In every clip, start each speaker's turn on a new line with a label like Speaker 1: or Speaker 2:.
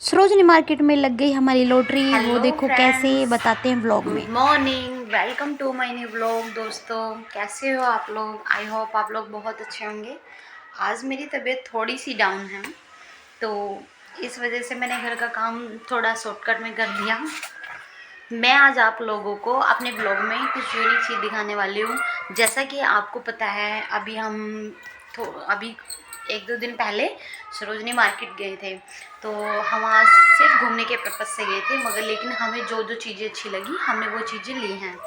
Speaker 1: Sarojini market में लग गई हमारी लॉटरी। वो देखो
Speaker 2: फ्रेंड्स,
Speaker 1: कैसे बताते हैं व्लॉग में।
Speaker 2: Good morning, welcome to my new vlog. दोस्तों कैसे हो आप लोग? आई होप आप लोग बहुत अच्छे होंगे। आज मेरी तबीयत थोड़ी सी डाउन है, तो इस वजह से मैंने घर का काम थोड़ा शॉर्टकट में कर दिया। मैं आज आप लोगों को अपने ब्लॉग में कुछ यूनिक चीज़ दिखाने वाली हूँ। जैसा कि आपको पता है, अभी एक दो दिन पहले सरोजनी मार्केट गए थे, तो हम वहाँ सिर्फ घूमने के पर्पज़ से गए थे, मगर लेकिन हमें जो जो चीज़ें अच्छी लगी हमने वो चीज़ें ली हैं।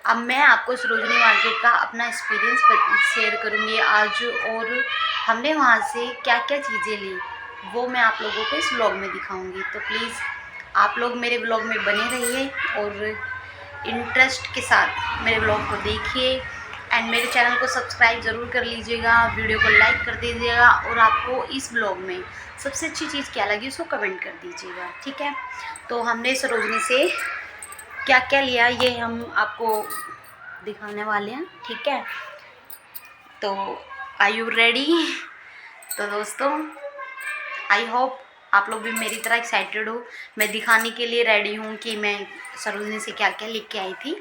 Speaker 2: अब मैं आपको सरोजनी मार्केट का अपना एक्सपीरियंस शेयर करूँगी आज, और हमने वहाँ से क्या क्या चीज़ें ली वो मैं आप लोगों को इस व्लॉग में दिखाऊँगी। तो प्लीज़ आप लोग मेरे व्लॉग में बने रहिए और इंटरेस्ट के साथ मेरे व्लॉग को देखिए, एंड मेरे चैनल को सब्सक्राइब ज़रूर कर लीजिएगा, वीडियो को लाइक कर दीजिएगा, और आपको इस व्लॉग में सबसे अच्छी चीज़ क्या लगी उसको कमेंट कर दीजिएगा, ठीक है। तो हमने सरोजनी से क्या क्या लिया ये हम आपको दिखाने वाले हैं, ठीक है। तो आर यू रेडी? तो दोस्तों, आई होप आप लोग भी मेरी तरह एक्साइटेड हो। मैं दिखाने के लिए रेडी हूँ कि मैं सरोजनी से क्या क्या लेके आई थी।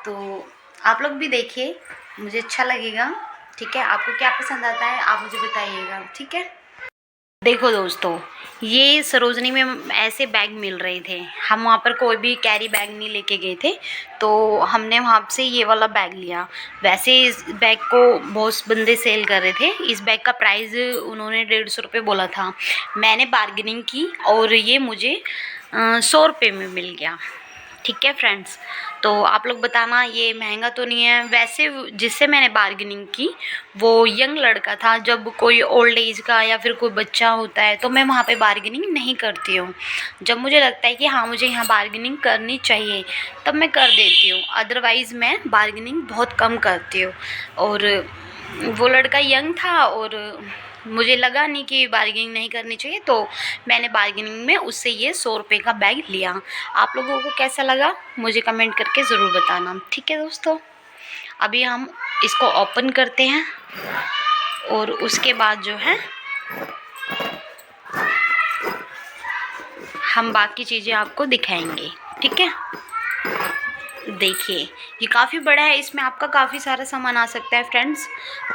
Speaker 2: तो आप लोग भी देखिए, मुझे अच्छा लगेगा, ठीक है। आपको क्या पसंद आता है आप मुझे बताइएगा, ठीक है। देखो दोस्तों, ये सरोजनी में ऐसे बैग मिल रहे थे। हम वहाँ पर कोई भी कैरी बैग नहीं लेके गए थे, तो हमने वहाँ से ये वाला बैग लिया। वैसे इस बैग को बहुत बंदे सेल कर रहे थे। इस बैग का प्राइस उन्होंने 150 रुपये बोला था। मैंने बार्गेनिंग की और ये मुझे 100 रुपये में मिल गया, ठीक है फ्रेंड्स। तो आप लोग बताना ये महंगा तो नहीं है। वैसे जिससे मैंने बार्गेनिंग की वो यंग लड़का था। जब कोई ओल्ड एज का या फिर कोई बच्चा होता है तो मैं वहाँ पे बार्गेनिंग नहीं करती हूँ। जब मुझे लगता है कि हाँ मुझे यहाँ बार्गेनिंग करनी चाहिए तब मैं कर देती हूँ, अदरवाइज़ मैं बार्गेनिंग बहुत कम करती हूँ। और वो लड़का यंग था और मुझे लगा नहीं कि बार्गेनिंग नहीं करनी चाहिए, तो मैंने बार्गेनिंग में उससे ये 100 रुपये का बैग लिया। आप लोगों को कैसा लगा मुझे कमेंट करके ज़रूर बताना, ठीक है दोस्तों। अभी हम इसको ओपन करते हैं और उसके बाद जो है हम बाकी चीज़ें आपको दिखाएंगे, ठीक है। देखिए ये काफ़ी बड़ा है, इसमें आपका काफ़ी सारा सामान आ सकता है फ्रेंड्स।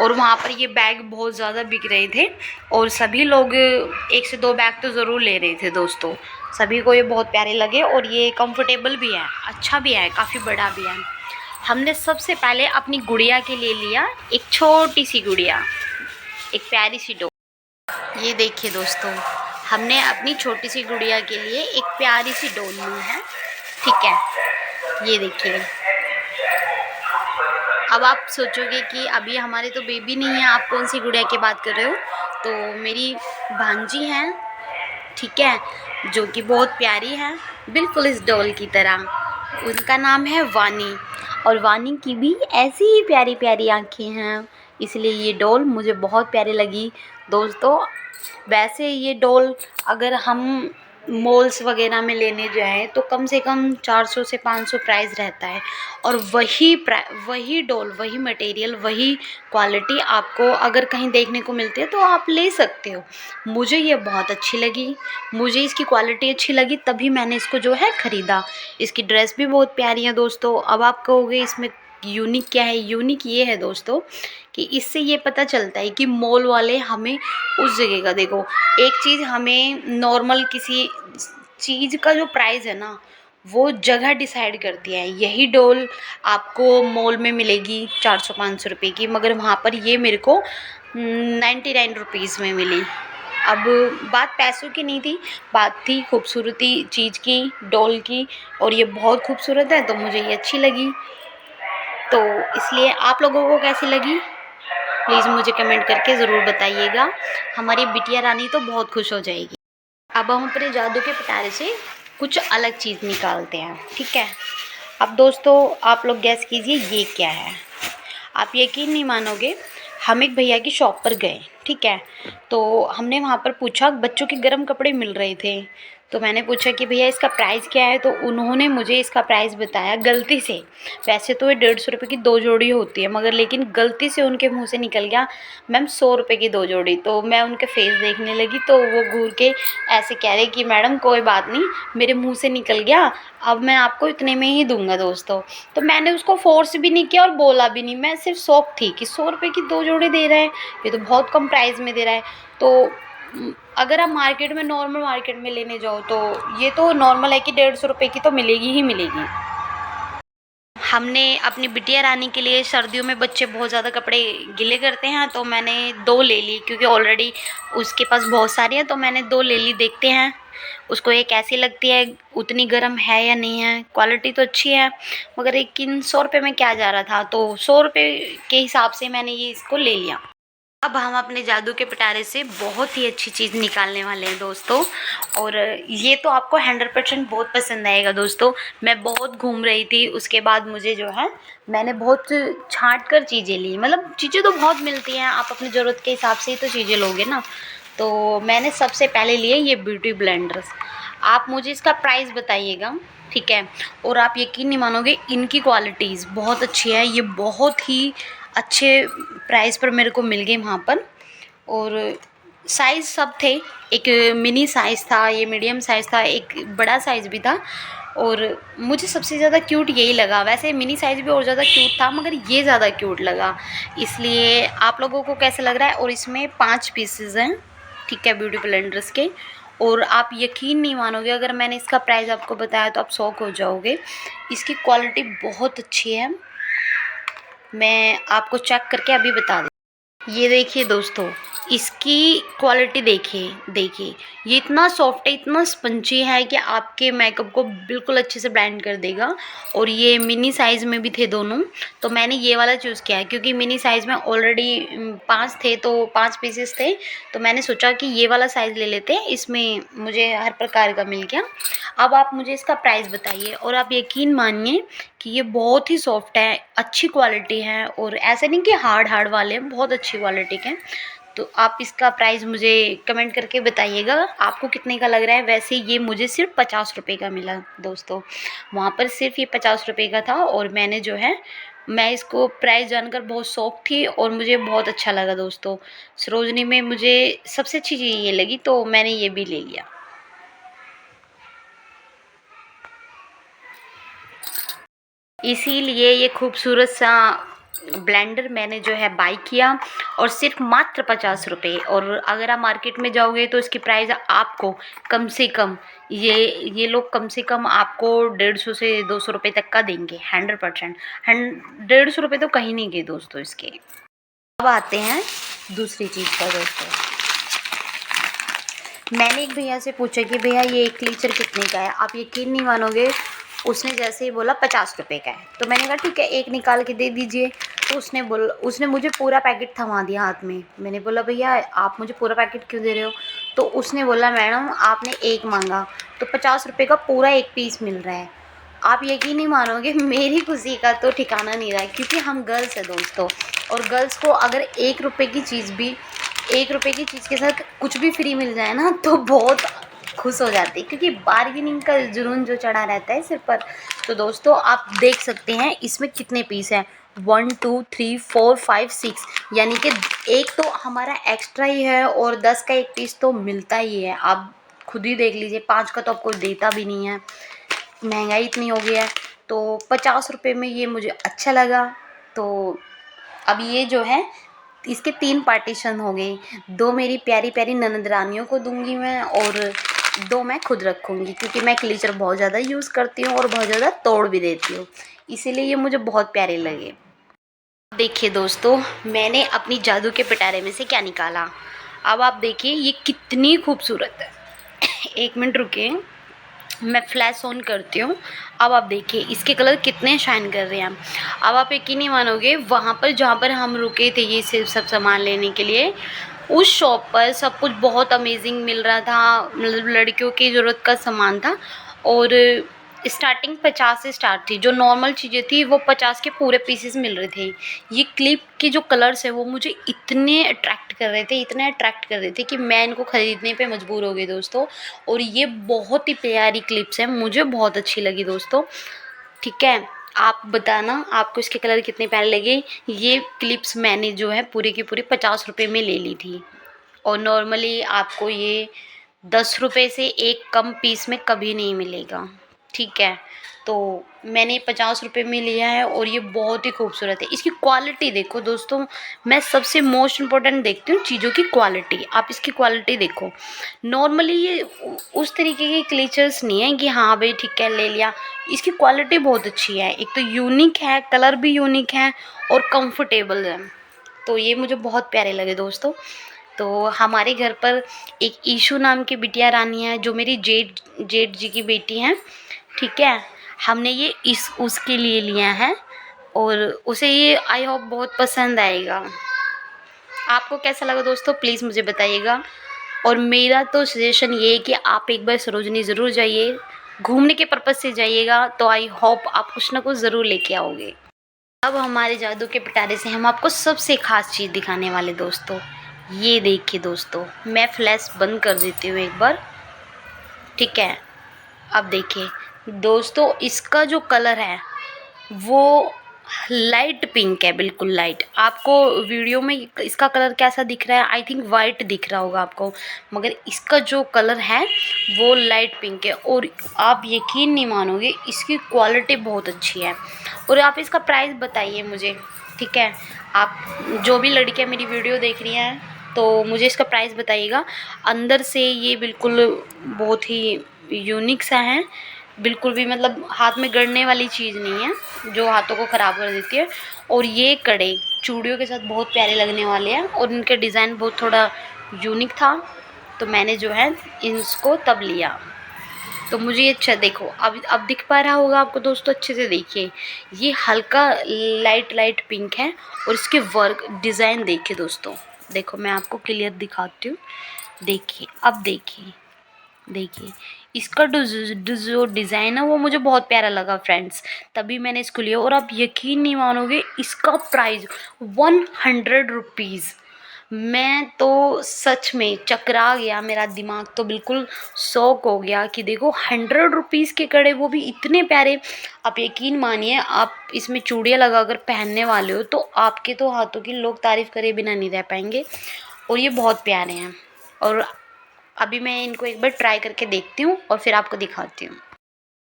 Speaker 2: और वहाँ पर ये बैग बहुत ज़्यादा बिक रहे थे और सभी लोग 1 से 2 बैग तो ज़रूर ले रहे थे दोस्तों। सभी को ये बहुत प्यारे लगे और ये कंफर्टेबल भी है, अच्छा भी है, काफ़ी बड़ा भी है। हमने सबसे पहले अपनी गुड़िया के लिए लिया एक छोटी सी गुड़िया, एक प्यारी सी डॉल। ये देखिए दोस्तों, हमने अपनी छोटी सी गुड़िया के लिए एक प्यारी सी डॉल ली है, ठीक है। ये देखिए, अब आप सोचोगे कि अभी हमारे तो बेबी नहीं है, आप कौन सी गुड़िया की बात कर रहे हो। तो मेरी भांजी हैं, ठीक है, जो कि बहुत प्यारी है, बिल्कुल इस डॉल की तरह। उनका नाम है वानी, और वानी की भी ऐसी ही प्यारी प्यारी आँखें हैं, इसलिए ये डॉल मुझे बहुत प्यारी लगी दोस्तों। वैसे ये डॉल अगर हम मॉल्स वगैरह में लेने जाएँ तो कम से कम 400 से 500 प्राइस रहता है, और वही डॉल, वही मटेरियल, वही क्वालिटी आपको अगर कहीं देखने को मिलती है तो आप ले सकते हो। मुझे ये बहुत अच्छी लगी, मुझे इसकी क्वालिटी अच्छी लगी, तभी मैंने इसको जो है ख़रीदा। इसकी ड्रेस भी बहुत प्यारी है दोस्तों। अब आप कहोगे इसमें यूनिक क्या है? यूनिक ये है दोस्तों कि इससे ये पता चलता है कि मॉल वाले हमें उस जगह का, देखो एक चीज़ हमें नॉर्मल किसी चीज़ का जो प्राइस है ना वो जगह डिसाइड करती है। यही डॉल आपको मॉल में मिलेगी 400-500 रुपये की, मगर वहाँ पर ये मेरे को 99 रुपीज़ में मिली। अब बात पैसों की नहीं थी, बात थी खूबसूरती चीज़ की, डॉल की, और ये बहुत खूबसूरत है तो मुझे ये अच्छी लगी। तो इसलिए आप लोगों को कैसी लगी प्लीज़ मुझे कमेंट करके ज़रूर बताइएगा। हमारी बिटिया रानी तो बहुत खुश हो जाएगी। अब हम अपने जादू के पिटारे से कुछ अलग चीज़ निकालते हैं, ठीक है। अब दोस्तों आप लोग गैस कीजिए ये क्या है। आप यकीन नहीं मानोगे, हम एक भैया की शॉप पर गए, ठीक है। तो हमने वहाँ पर पूछा, बच्चों के गर्म कपड़े मिल रहे थे, तो मैंने पूछा कि भैया इसका प्राइस क्या है, तो उन्होंने मुझे इसका प्राइस बताया गलती से। वैसे तो ये 150 रुपये की 2 जोड़ी होती है, मगर लेकिन गलती से उनके मुंह से निकल गया मैम 100 रुपये की 2 जोड़ी। तो मैं उनके फेस देखने लगी तो वो घूर के ऐसे कह रहे कि मैडम कोई बात नहीं, मेरे मुंह से निकल गया, अब मैं आपको इतने में ही दूंगा दोस्तों। तो मैंने उसको फोर्स भी नहीं किया और बोला भी नहीं, मैं सिर्फ शौक थी कि 100 रुपये की 2 जोड़ी दे रहा है, ये तो बहुत कम प्राइस में दे रहा है। तो अगर आप मार्केट में नॉर्मल मार्केट में लेने जाओ तो ये तो नॉर्मल है कि 150 रुपये की तो मिलेगी ही मिलेगी। हमने अपनी बिटिया रानी के लिए, सर्दियों में बच्चे बहुत ज़्यादा कपड़े गीले करते हैं, तो मैंने 2 ले ली क्योंकि ऑलरेडी उसके पास बहुत सारी है, तो मैंने 2 ले ली। देखते हैं उसको ये कैसी लगती है, उतनी गर्म है या नहीं है। क्वालिटी तो अच्छी है, मगर लेकिन 100 रुपये में क्या जा रहा था, तो 100 रुपये के हिसाब से मैंने ये इसको ले लिया। अब हम अपने जादू के पिटारे से बहुत ही अच्छी चीज़ निकालने वाले हैं दोस्तों, और ये तो आपको 100% बहुत पसंद आएगा दोस्तों। मैं बहुत घूम रही थी, उसके बाद मुझे जो है मैंने बहुत छांट कर चीज़ें ली, मतलब चीज़ें तो बहुत मिलती हैं, आप अपनी ज़रूरत के हिसाब से ही तो चीज़ें लोगे ना। तो मैंने सबसे पहले लिए ये ब्यूटी ब्लेंडर्स। आप मुझे इसका प्राइस बताइएगा, ठीक है। और आप यकीन नहीं मानोगे, इनकी क्वालिटीज़ बहुत अच्छी है, ये बहुत ही अच्छे प्राइस पर मेरे को मिल गए वहाँ पर। और साइज़ सब थे, एक मिनी साइज़ था, ये मीडियम साइज़ था, एक बड़ा साइज़ भी था। और मुझे सबसे ज़्यादा क्यूट यही लगा, वैसे मिनी साइज़ भी और ज़्यादा क्यूट था, मगर ये ज़्यादा क्यूट लगा। इसलिए आप लोगों को कैसा लग रहा है। और इसमें 5 पीसेस हैं, ठीक है, ब्यूटी ब्लेंडर्स के। और आप यकीन नहीं मानोगे, अगर मैंने इसका प्राइस आपको बताया तो आप शॉक हो जाओगे। इसकी क्वालिटी बहुत अच्छी है, मैं आपको चेक करके अभी बता दूँ। ये देखिए दोस्तों, इसकी क्वालिटी देखिए ये इतना सॉफ्ट है, इतना स्पंजी है कि आपके मेकअप को बिल्कुल अच्छे से ब्लेंड कर देगा। और ये मिनी साइज़ में भी थे दोनों, तो मैंने ये वाला चूज़ किया है क्योंकि मिनी साइज़ में ऑलरेडी 5 थे, तो 5 पीसेस थे, तो मैंने सोचा कि ये वाला साइज़ ले लेते हैं, इसमें मुझे हर प्रकार का मिल गया। अब आप मुझे इसका प्राइस बताइए, और आप यकीन मानिए कि ये बहुत ही सॉफ्ट है, अच्छी क्वालिटी है, और ऐसा नहीं कि हार्ड वाले हैं, बहुत अच्छी क्वालिटी के। तो आप इसका प्राइस मुझे कमेंट करके बताइएगा आपको कितने का लग रहा है। वैसे ये मुझे सिर्फ 50 रुपये का मिला दोस्तों, वहाँ पर सिर्फ ये 50 रुपये का था। और मैंने जो है, मैं इसको प्राइस जानकर बहुत शौक थी और मुझे बहुत अच्छा लगा दोस्तों। सरोजनी में मुझे सबसे अच्छी चीज़ ये लगी, तो मैंने ये भी ले लिया। इसीलिए ये खूबसूरत सा ब्लेंडर मैंने जो है बाई किया, और सिर्फ मात्र 50 रुपये। और अगर आप मार्केट में जाओगे तो इसकी प्राइस आपको कम से कम, ये लोग कम से कम आपको 150 से 200 रुपये तक का देंगे, 100%। 150 रुपये तो कहीं नहीं गए दोस्तों इसके। अब आते हैं दूसरी चीज़ पर दोस्तों। मैंने एक भैया से पूछा कि भैया ये एक क्लीचर कितने का है। आप यकीन नहीं मानोगे, उसने जैसे ही बोला 50 रुपये का है, तो मैंने कहा ठीक है, एक निकाल के दे दीजिए। तो उसने मुझे पूरा पैकेट थमा दिया हाथ में। मैंने बोला भैया आप मुझे पूरा पैकेट क्यों दे रहे हो। तो उसने बोला मैडम आपने एक मांगा तो 50 रुपये का पूरा एक पीस मिल रहा है। आप यकीन नहीं मानोगे, मेरी खुशी का तो ठिकाना नहीं रहा है, क्योंकि हम गर्ल्स हैं दोस्तों, और गर्ल्स को अगर 1 रुपये की चीज़ भी, 1 रुपये की चीज़ के साथ कुछ भी फ्री मिल जाए ना, तो बहुत खुश हो जाती है, क्योंकि बार्गेनिंग का जुनून जो चढ़ा रहता है सिर पर। तो दोस्तों आप देख सकते हैं इसमें कितने पीस हैं, 1 2 3 4 5 6, यानी कि एक तो हमारा एक्स्ट्रा ही है, और 10 का एक पीस तो मिलता ही है। आप खुद ही देख लीजिए, 5 का तो आपको देता भी नहीं है, महंगाई इतनी हो गई है। तो 50 रुपये में ये मुझे अच्छा लगा। तो अब ये जो है, इसके 3 पार्टीशन हो गए, 2 मेरी प्यारी प्यारी ननद रानियों को दूंगी मैं, और 2 मैं खुद रखूँगी, क्योंकि मैं क्लीचर बहुत ज़्यादा यूज़ करती हूँ और बहुत ज़्यादा तोड़ भी देती हूँ, इसीलिए ये मुझे बहुत प्यारे लगे। देखिए दोस्तों, मैंने अपनी जादू के पिटारे में से क्या निकाला। अब आप देखिए ये कितनी खूबसूरत है। 1 मिनट रुकिए, मैं फ्लैश ऑन करती हूँ। अब आप देखिए इसके कलर कितने शाइन कर रहे हैं। अब आप यकीन नहीं मानोगे, वहाँ पर जहाँ पर हम रुके थे ये सब सामान लेने के लिए, उस शॉप पर सब कुछ बहुत अमेजिंग मिल रहा था, मतलब लड़कियों की ज़रूरत का सामान था। और स्टार्टिंग 50 से स्टार्ट थी। जो नॉर्मल चीज़ें थी वो 50 के पूरे पीसेस मिल रहे थे। ये क्लिप के जो कलर्स है वो मुझे इतने अट्रैक्ट कर रहे थे, इतने अट्रैक्ट कर रहे थे कि मैं इनको ख़रीदने पे मजबूर हो गई दोस्तों। और ये बहुत ही प्यारी क्लिप्स हैं, मुझे बहुत अच्छी लगी दोस्तों। ठीक है, आप बताना आपको इसके कलर कितने प्यारे लगे। ये क्लिप्स मैंने जो है पूरे की पूरी 50 रुपये में ले ली थी, और नॉर्मली आपको ये 10 रुपये से एक कम पीस में कभी नहीं मिलेगा। ठीक है, तो मैंने 50 रुपये में लिया है और ये बहुत ही खूबसूरत है। इसकी क्वालिटी देखो दोस्तों, मैं सबसे मोस्ट इम्पोर्टेंट देखती हूँ चीज़ों की क्वालिटी। आप इसकी क्वालिटी देखो, नॉर्मली ये उस तरीके के क्लीचर्स नहीं है कि हाँ भाई ठीक है ले लिया। इसकी क्वालिटी बहुत अच्छी है, एक तो यूनिक है, कलर भी यूनिक है और कंफर्टेबल है। तो ये मुझे बहुत प्यारे लगे दोस्तों। तो हमारे घर पर एक ईशू नाम की बिटिया रानी है, जो मेरी जेठ जी की बेटी हैं। ठीक है, हमने ये उसके लिए लिया है और उसे ये आई होप बहुत पसंद आएगा। आपको कैसा लगा दोस्तों प्लीज़ मुझे बताइएगा। और मेरा तो सजेशन ये है कि आप एक बार सरोजनी ज़रूर जाइए, घूमने के पर्पज़ से जाइएगा, तो आई होप आप कुछ ना कुछ ज़रूर लेके आओगे। अब हमारे जादू के पिटारे से हम आपको सबसे ख़ास चीज़ दिखाने वाले दोस्तों। ये देखिए दोस्तों, मैं फ्लैश बंद कर देती हूँ एक बार। ठीक है, अब देखिए दोस्तों, इसका जो कलर है वो लाइट पिंक है, बिल्कुल लाइट। आपको वीडियो में इसका कलर कैसा दिख रहा है, आई थिंक वाइट दिख रहा होगा आपको, मगर इसका जो कलर है वो लाइट पिंक है। और आप यकीन नहीं मानोगे, इसकी क्वालिटी बहुत अच्छी है। और आप इसका प्राइस बताइए मुझे। ठीक है, आप जो भी लड़कियां मेरी वीडियो देख रही हैं तो मुझे इसका प्राइस बताइएगा। अंदर से ये बिल्कुल बहुत ही यूनिक सा है, बिल्कुल भी मतलब हाथ में गड़ने वाली चीज़ नहीं है जो हाथों को ख़राब कर देती है। और ये कड़े चूड़ियों के साथ बहुत प्यारे लगने वाले हैं और इनके डिज़ाइन बहुत थोड़ा यूनिक था, तो मैंने जो है इसको तब लिया। तो मुझे ये अच्छा देखो, अब दिख पा रहा होगा आपको दोस्तों, अच्छे से देखिए। ये हल्का लाइट पिंक है और इसके वर्क डिज़ाइन देखिए दोस्तों। देखो मैं आपको क्लियर दिखाती हूँ, देखिए अब देखिए इसका जो डिज़ाइन है वो मुझे बहुत प्यारा लगा फ्रेंड्स, तभी मैंने इसको लिया। और आप यकीन नहीं मानोगे, इसका प्राइस 100 रुपीज़। मैं तो सच में चकरा गया, मेरा दिमाग तो बिल्कुल शॉक हो गया कि देखो 100 रुपीज़ के कड़े, वो भी इतने प्यारे। आप यकीन मानिए, आप इसमें चूड़ियाँ लगा कर पहनने वाले हो तो आपके तो हाथों की लोग तारीफ़ करे बिना नहीं रह पाएंगे। और ये बहुत प्यारे हैं, और अभी मैं इनको एक बार ट्राई करके देखती हूँ और फिर आपको दिखाती हूँ।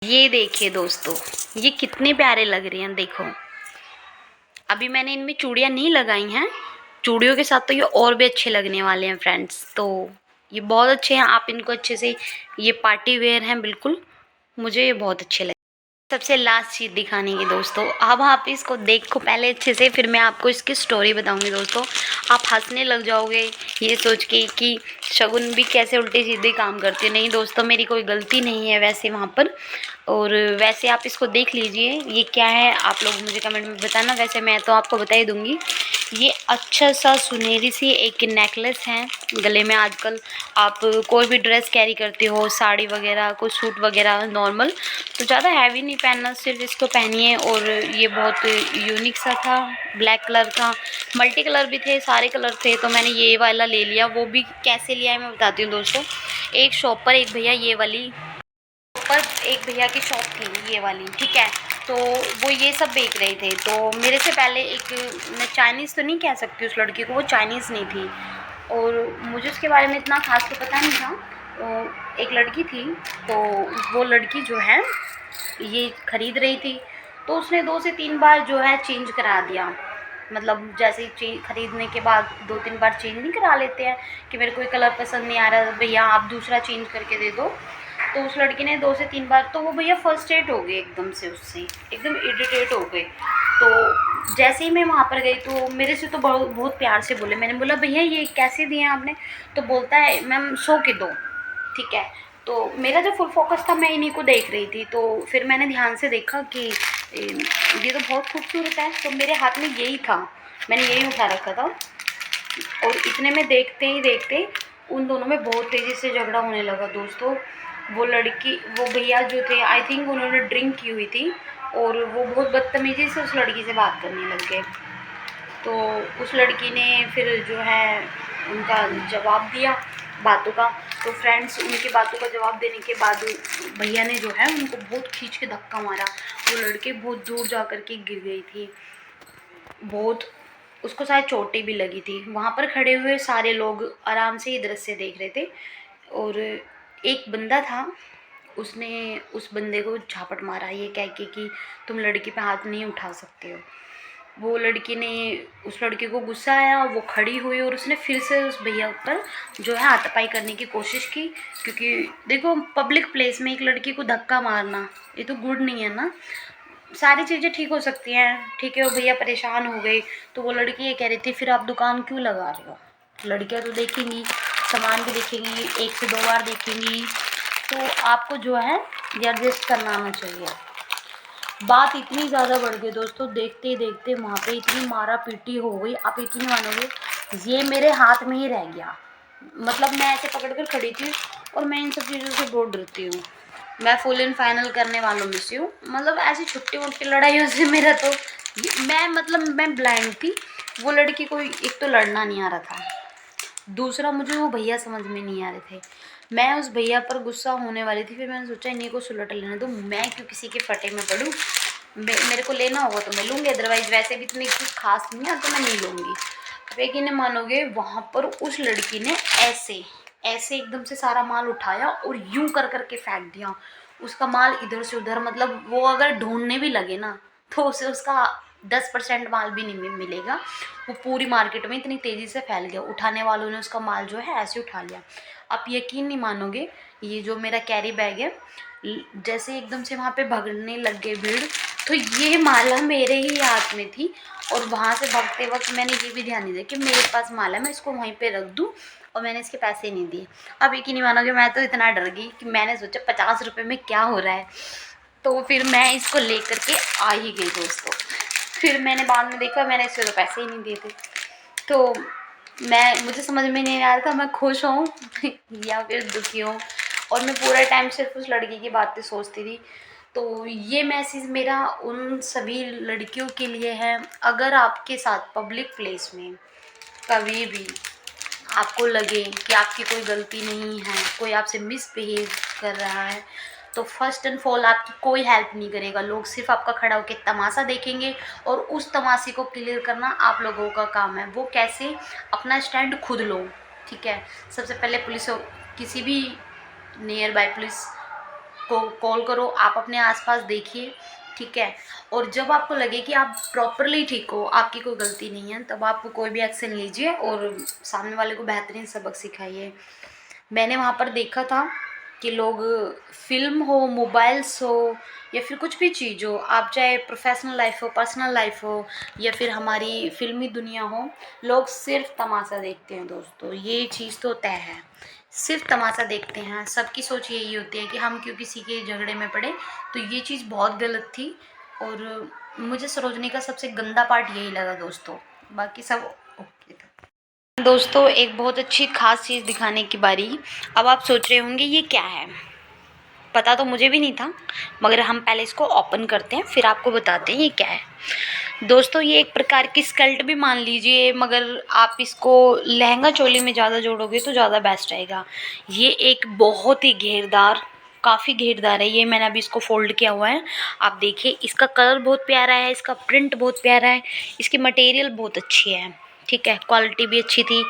Speaker 2: ये देखिए दोस्तों, ये कितने प्यारे लग रहे हैं देखो। अभी मैंने इनमें चूड़ियाँ नहीं लगाई हैं, चूड़ियों के साथ तो ये और भी अच्छे लगने वाले हैं फ्रेंड्स। तो ये बहुत अच्छे हैं, आप इनको अच्छे से, ये पार्टी वेयर हैं बिल्कुल, मुझे ये बहुत अच्छे लगे। सबसे लास्ट चीज़ दिखाने की दोस्तों, अब आप इसको देखो पहले अच्छे से, फिर मैं आपको इसकी स्टोरी बताऊंगी दोस्तों। आप हंसने लग जाओगे ये सोच के कि शगुन भी कैसे उल्टे सीधे काम करती है। नहीं दोस्तों, मेरी कोई गलती नहीं है वैसे वहाँ पर। और वैसे आप इसको देख लीजिए, ये क्या है आप लोग मुझे कमेंट में बताना। वैसे मैं तो आपको बता ही दूँगी, ये अच्छा सा सुनहरी सी एक नेकलेस है गले में। आजकल आप कोई भी ड्रेस कैरी करते हो, साड़ी वगैरह, कोई सूट वगैरह नॉर्मल, तो ज़्यादा हैवी नहीं पहनना, सिर्फ इसको पहनिए। और ये बहुत यूनिक सा था, ब्लैक कलर का, मल्टी कलर भी थे, सारे कलर थे, तो मैंने ये वाला ले लिया। वो भी कैसे लिया है मैं बताती हूँ दोस्तों। एक शॉप पर एक भैया, ये वाली पर एक भैया की शॉप थी ये वाली, ठीक है, तो वो ये सब बेच रहे थे। तो मेरे से पहले एक, मैं चाइनीज़ तो नहीं कह सकती उस लड़की को, वो चाइनीज़ नहीं थी और मुझे उसके बारे में इतना खास तो पता नहीं था। तो एक लड़की थी, तो वो लड़की जो है ये ख़रीद रही थी, तो उसने 2 से 3 बार जो है चेंज करा दिया। मतलब जैसे चेंज ख़रीदने के बाद 2-3 बार चेंज नहीं करा लेते हैं कि मेरे को ये कलर पसंद नहीं आ रहा भैया आप दूसरा चेंज करके दे दो। तो उस लड़की ने 2 से 3 बार, तो वो भैया फर्स्ट्रेट हो गए एकदम से, उससे एकदम इरिटेट हो गए। तो जैसे ही मैं वहाँ पर गई तो मेरे से तो बहुत प्यार से बोले। मैंने बोला भैया ये कैसे दिए आपने? तो बोलता है मैम 100 के दो। ठीक है, तो मेरा जो फुल फोकस था मैं इन्हीं को देख रही थी, तो फिर मैंने ध्यान से देखा कि ये तो बहुत खूबसूरत है, तो मेरे हाथ में यही था, मैंने यही उठा रखा था। और इतने में देखते ही देखते उन दोनों में बहुत तेज़ी से झगड़ा होने लगा दोस्तों। वो भैया जो थे, आई थिंक उन्होंने ड्रिंक की हुई थी और वो बहुत बदतमीज़ी से उस लड़की से बात करने लग गए। तो उस लड़की ने फिर जो है उनका जवाब दिया बातों का। तो फ्रेंड्स, उनकी बातों का जवाब देने के बाद भैया ने जो है उनको बहुत खींच के धक्का मारा। वो लड़के बहुत दूर जा कर के गिर गई थी, बहुत उसको शायद चोटें भी लगी थी। वहाँ पर खड़े हुए सारे लोग आराम से ये दृश्य देख रहे थे और एक बंदा था, उसने उस बंदे को झापट मारा ये कह के कि तुम लड़की पे हाथ नहीं उठा सकते हो। वो लड़की ने, उस लड़के को गुस्सा आया, वो खड़ी हुई और उसने फिर से उस भैया पर जो है हाथापाई करने की कोशिश की। क्योंकि देखो, पब्लिक प्लेस में एक लड़की को धक्का मारना ये तो गुड नहीं है ना। सारी चीज़ें ठीक हो सकती हैं, ठीक है। वो भैया परेशान हो गए तो वो लड़की ये कह रही थी फिर आप दुकान क्यों लगा रहे हो। लड़कियां तो देखेंगी, सामान भी देखेंगी, 1 से 2 बार देखेंगी, तो आपको जो है ये एडजस्ट करना आना चाहिए। बात इतनी ज़्यादा बढ़ गई दोस्तों, देखते ही देखते वहाँ पे इतनी मारा पीटी हो गई, आप यकीन नहीं मानोगे, ये मेरे हाथ में ही रह गया। मतलब मैं ऐसे पकड़ कर खड़ी थी और मैं इन सब चीज़ों से बहुत डरती हूँ। मैं फुल एंड फाइनल करने वालों में से हूँ। मतलब ऐसी छुट्टी मुट्टी लड़ाइयों से मेरा तो मैं ब्लाइंड थी। वो लड़की को एक तो लड़ना नहीं आ रहा था, दूसरा मुझे वो भैया समझ में नहीं आ रहे थे। मैं उस भैया पर गुस्सा होने वाली थी, फिर मैंने सोचा इन्हीं को सुलट लेने दो, मैं क्यों किसी के फटे में पड़ूँ। मेरे को लेना होगा तो मैं लूँगी, अदरवाइज़ वैसे भी इतनी कुछ खास नहीं है तो मैं नहीं लूँगी। लेकिन नहीं मानोगे, वहाँ पर उस लड़की ने ऐसे ऐसे एकदम से सारा माल उठाया और यूं कर के फेंक दिया। उसका माल इधर से उधर, मतलब वो अगर ढूंढने भी लगे ना तो उसे उसका 10% माल भी नहीं मिलेगा। वो पूरी मार्केट में इतनी तेज़ी से फैल गया, उठाने वालों ने उसका माल जो है ऐसे उठा लिया। आप यकीन नहीं मानोगे, ये जो मेरा कैरी बैग है, जैसे एकदम से वहाँ पे भगने लग गए भीड़, तो ये माला मेरे ही हाथ में थी। और वहाँ से भागते वक्त मैंने ये भी ध्यान नहीं दिया कि मेरे पास माल है, मैं इसको वहीं पे रख दूँ, और मैंने इसके पैसे नहीं दिए। अब यकीन नहीं मानोगे, मैं तो इतना डर गई कि मैंने सोचा 50 रुपये में क्या हो रहा है। तो फिर मैं इसको लेकर के आ ही गई दोस्तों। फिर मैंने बाद में देखा, मैंने इससे तो पैसे ही नहीं दिए थे। तो मुझे समझ में नहीं आ रहा था मैं खुश हूँ या फिर दुखी हूँ, और मैं पूरा टाइम सिर्फ उस लड़की की बातें सोचती थी। तो ये मैसेज मेरा उन सभी लड़कियों के लिए है, अगर आपके साथ पब्लिक प्लेस में कभी भी आपको लगे कि आपकी कोई गलती नहीं है, कोई आपसे मिसबिहेव कर रहा है, तो फर्स्ट एंड फॉल आपकी कोई हेल्प नहीं करेगा। लोग सिर्फ आपका खड़ा होकर तमाशा देखेंगे और उस तमाशे को क्लियर करना आप लोगों का काम है। वो कैसे, अपना स्टैंड खुद लो, ठीक है। सबसे पहले पुलिस, किसी भी नियर बाय पुलिस को कॉल करो, आप अपने आसपास देखिए, ठीक है। और जब आपको लगे कि आप प्रॉपरली ठीक हो, आपकी कोई गलती नहीं है, तब आप कोई भी एक्शन लीजिए और सामने वाले को बेहतरीन सबक सिखाइए। मैंने वहाँ पर देखा था कि लोग, फिल्म हो, मोबाइल्स हो, या फिर कुछ भी चीज़ हो, आप चाहे प्रोफेशनल लाइफ हो, पर्सनल लाइफ हो, या फिर हमारी फिल्मी दुनिया हो, लोग सिर्फ तमाशा देखते हैं दोस्तों। ये चीज़ तो तय है, सिर्फ तमाशा देखते हैं। सबकी सोच यही होती है कि हम क्यों किसी के झगड़े में पड़े। तो ये चीज़ बहुत गलत थी, और मुझे सरोजनी का सबसे गंदा पार्ट यही लगा दोस्तों, बाकी सब ओके था। दोस्तों, एक बहुत अच्छी खास चीज़ दिखाने की बारी। अब आप सोच रहे होंगे ये क्या है, पता तो मुझे भी नहीं था, मगर हम पहले इसको ओपन करते हैं फिर आपको बताते हैं ये क्या है। दोस्तों, ये एक प्रकार की स्कर्ट भी मान लीजिए, मगर आप इसको लहंगा चोली में ज़्यादा जोड़ोगे तो ज़्यादा बेस्ट रहेगा। ये एक बहुत ही घेरदार, काफ़ी घेरदार है ये। मैंने अभी इसको फोल्ड किया हुआ है, आप देखिए। इसका कलर बहुत प्यारा है, इसका प्रिंट बहुत प्यारा है, इसकी मटेरियल बहुत अच्छी है, ठीक है, क्वालिटी भी अच्छी थी।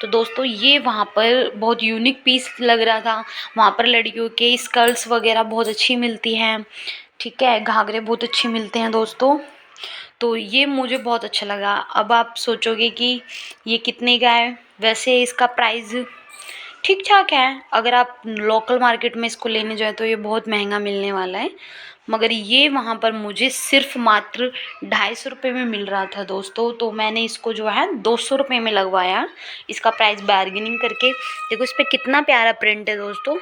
Speaker 2: तो दोस्तों, ये वहाँ पर बहुत यूनिक पीस लग रहा था। वहाँ पर लड़कियों के स्कर्ट्स वगैरह बहुत अच्छी मिलती हैं, ठीक है, घाघरे बहुत अच्छे मिलते हैं दोस्तों। तो ये मुझे बहुत अच्छा लगा। अब आप सोचोगे कि ये कितने का है, वैसे इसका प्राइस ठीक ठाक है। अगर आप लोकल मार्केट में इसको लेने जाए तो ये बहुत महंगा मिलने वाला है, मगर ये वहाँ पर मुझे सिर्फ मात्र 250 रुपये में मिल रहा था दोस्तों। तो मैंने इसको जो है 200 रुपये में लगवाया, इसका प्राइस बार्गेनिंग करके। देखो इस पर कितना प्यारा प्रिंट है दोस्तों,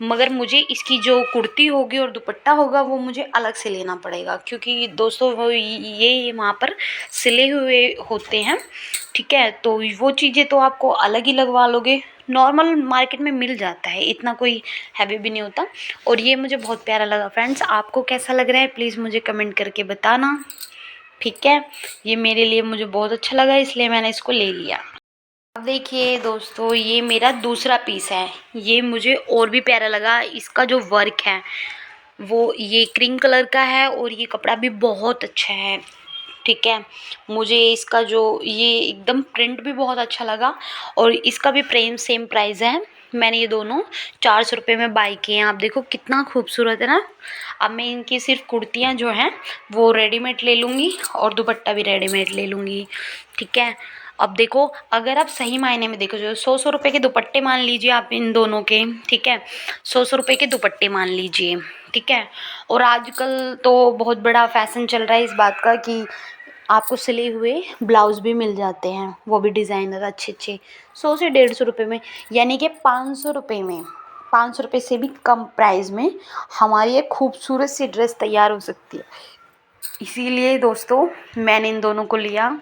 Speaker 2: मगर मुझे इसकी जो कुर्ती होगी और दुपट्टा होगा वो मुझे अलग से लेना पड़ेगा, क्योंकि दोस्तों वो ये वहाँ पर सिले हुए होते हैं, ठीक है। तो वो चीज़ें तो आपको अलग ही लगवा लोगे, नॉर्मल मार्केट में मिल जाता है, इतना कोई हैवी भी नहीं होता। और ये मुझे बहुत प्यारा लगा फ्रेंड्स। आपको कैसा लग रहा है प्लीज़ मुझे कमेंट करके बताना, ठीक है। ये मेरे लिए मुझे बहुत अच्छा लगा, इसलिए मैंने इसको ले लिया। अब देखिए दोस्तों, ये मेरा दूसरा पीस है। ये मुझे और भी प्यारा लगा। इसका जो वर्क है वो ये क्रीम कलर का है और ये कपड़ा भी बहुत अच्छा है, ठीक है। मुझे इसका जो ये एकदम प्रिंट भी बहुत अच्छा लगा और इसका भी सेम प्राइस है। मैंने ये दोनों 400 रुपये में बाई किए हैं। आप देखो कितना खूबसूरत है ना। अब मैं इनकी सिर्फ कुर्तियाँ जो हैं वो रेडीमेड ले लूँगी और दुपट्टा भी रेडीमेड ले लूँगी, ठीक है। अब देखो, अगर आप सही मायने में देखो, जो 100 रुपये के दुपट्टे मान लीजिए आप इन दोनों के, ठीक है, 100 रुपये के दुपट्टे मान लीजिए, ठीक है। और आजकल तो बहुत बड़ा फैशन चल रहा है इस बात का कि आपको सिले हुए ब्लाउज़ भी मिल जाते हैं, वो भी डिज़ाइनर अच्छे अच्छे, 100 से 150 रुपये में, यानी कि 500 रुपये में, 500 रुपये से भी कम प्राइस में हमारी एक खूबसूरत सी ड्रेस तैयार हो सकती है। इसीलिए दोस्तों मैंने इन दोनों को लिया।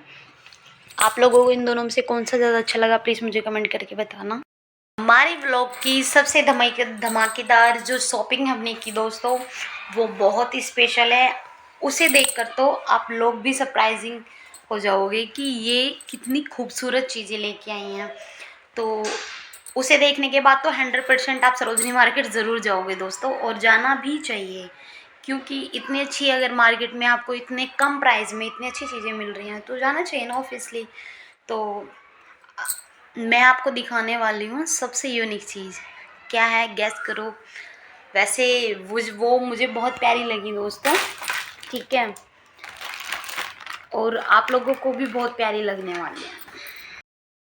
Speaker 2: आप लोगों को इन दोनों में से कौन सा ज़्यादा अच्छा लगा प्लीज़ मुझे कमेंट करके बताना। हमारी व्लॉग की सबसे धमाकेदार जो शॉपिंग हमने की दोस्तों, वो बहुत ही स्पेशल है। उसे देखकर तो आप लोग भी सरप्राइजिंग हो जाओगे कि ये कितनी खूबसूरत चीज़ें लेके आई हैं। तो उसे देखने के बाद तो 100% आप सरोजनी मार्केट ज़रूर जाओगे दोस्तों, और जाना भी चाहिए, क्योंकि इतनी अच्छी अगर मार्केट में आपको इतने कम प्राइस में इतनी अच्छी चीज़ें मिल रही हैं तो जाना चाहिए ना ऑब्वियसली। तो मैं आपको दिखाने वाली हूँ सबसे यूनिक चीज़ क्या है, गैस करो। वैसे वो मुझे बहुत प्यारी लगी दोस्तों, ठीक है, और आप लोगों को भी बहुत प्यारी लगने वाली है।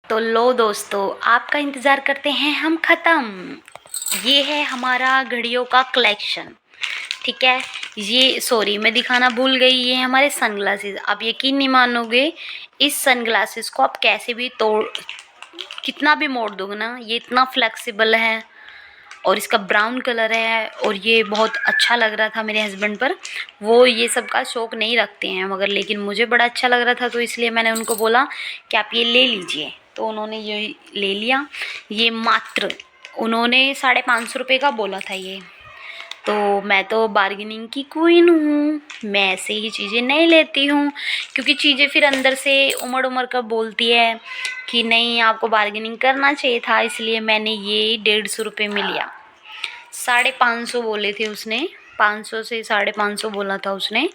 Speaker 2: तो लो दोस्तों, आपका इंतज़ार करते हैं हम ख़त्म। ये है हमारा घड़ियों का कलेक्शन, ठीक है। ये सॉरी मैं दिखाना भूल गई, ये हमारे सनग्लासेस। आप यकीन नहीं मानोगे, इस सनग्लासेस को आप कैसे भी तोड़, कितना भी मोड़ दोगे ना, ये इतना फ्लेक्सिबल है और इसका ब्राउन कलर है। और ये बहुत अच्छा लग रहा था मेरे हस्बैंड पर, वो ये सब का शौक़ नहीं रखते हैं मगर लेकिन मुझे बड़ा अच्छा लग रहा था, तो इसलिए मैंने उनको बोला कि आप ये ले लीजिए, तो उन्होंने ये ले लिया। ये मात्र उन्होंने 550 रुपये का बोला था ये, तो मैं तो बार्गेनिंग की क्वीन हूँ, मैं ऐसे ही चीज़ें नहीं लेती हूँ, क्योंकि चीज़ें फिर अंदर से उमड़ उमड़ कर बोलती है कि नहीं आपको बार्गेनिंग करना चाहिए था, इसलिए मैंने ये 150 रुपये में लिया। 550 बोले थे उसने, 500 से 550 बोला था उसने।